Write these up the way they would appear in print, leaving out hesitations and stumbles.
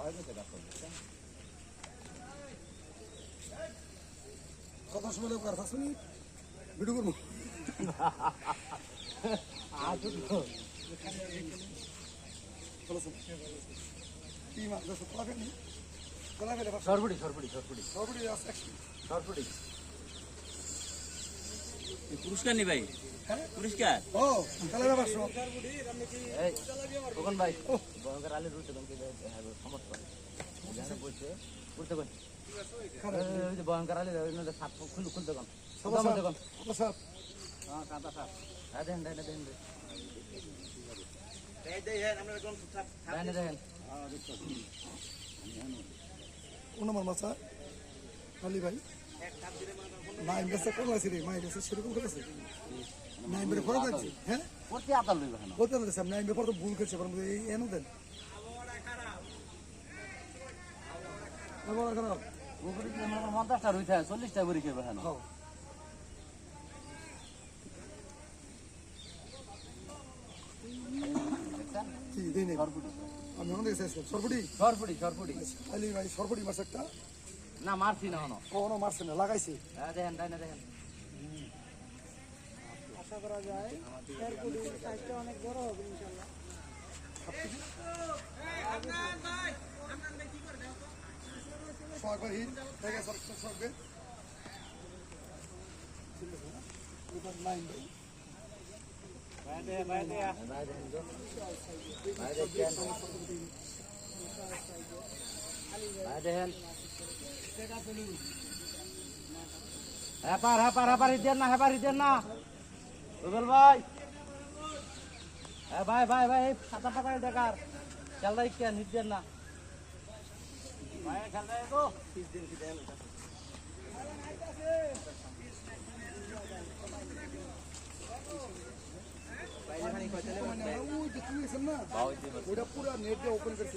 কত সময় লোক আর 5 মিনিট ভিডিও করবো পুরস্কার নি ভাই পুরস্কার ভাই আলী রুটে সমর্থন ভয়ঙ্কর আলী খুলতে কন আমার মাছা আলী ভাই নাইম গাছে কোন আছে রে মাই গাছে সেরকম করেছে নাইম বের করে যাচ্ছে হ্যাঁ করতে আতাল লইবে না বলতে না স্যার নাইম বের তো ভুল করছে বরং এই এনো দেন বড় খারাপ ওপরে কি আমরা 50টা রইছে 40টা করে কেবে হ্যাঁ কি দেনে আমি অনেক এসেছি সরপুটি আলী ভাই সরপুটি মাছ একটা না মারছি না হনো কোনো মারছে না লাগাইছে হ্যাঁ দেখেন দেখেন আশা করা যায় সরপুটি সাইজটা অনেক বড় হবে ইনশাআল্লাহ সরকার হিট থেকে সরকার লাইন হ্যাপার হিটেন না রুবেল ভাই হ্যাঁ ভাই সাতা পাতায় দেখার খেলটা কেন হিটেন না ভাই খেলটা তো ওটা পুরো নেট দিয়ে ওপেন করছে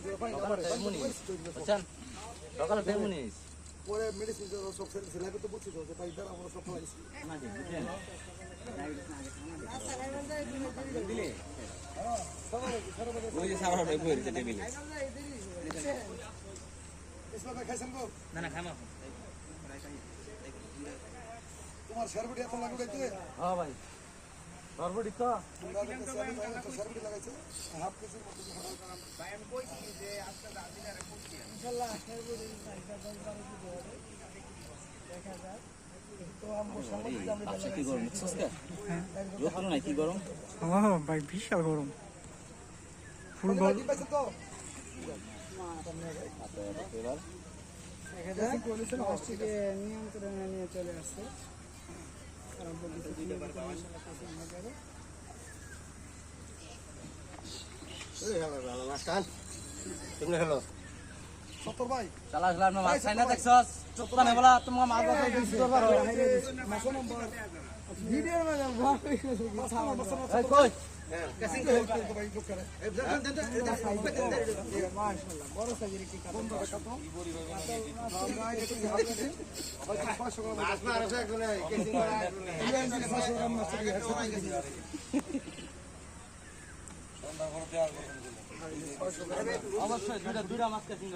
সকালে ফেমুনিস পরে মেডিসিন সব সেলাই করতে বলছি তো ভাই দাঁড়া আমরা সব ফলাইছি ওই যে সারা ভাই পড়ছে টেবিলে খাইছেন গো না খামা তোমার সরবটি এত লাগবে কি হ্যাঁ ভাই সরবটি তো সরবটি লাগাইছে হাফ কেজি মতো ভাই আমি কইছি যে আজকে দাদিনারে কইছি ইনশাআল্লাহ সরপুটি সাইজটা 10-12 কেজি হবে দেখা যাক তো আমরা সামনে আমরা কি গরম বুঝছস কা রোদ নাই কি গরম হ্যাঁ ভাই বিশাল গরম ফুল বল তো নিয়ন্ত্রণে নিয়ে চলে আসছে সত্তর ভাই চালা চালা না মাছ না দেখছস চুপটা না বলা তোমার মাছ বাবা দিছি তো পারো মাসো নম্বর ভিডিওর মধ্যে এই কই কেসিং করে ভাই বুক করে মাশাআল্লাহ বড় সাইজের কি কাটা বন্ধ রাখা তো আমরা একটু হাত দিছি ভাই 500 গ্রাম মাছ না আছে একদম কেসিং করে 500 গ্রাম মাছ দিয়ে হেডশট দিছি অবশ্যই দুইটা মাছ কেসিং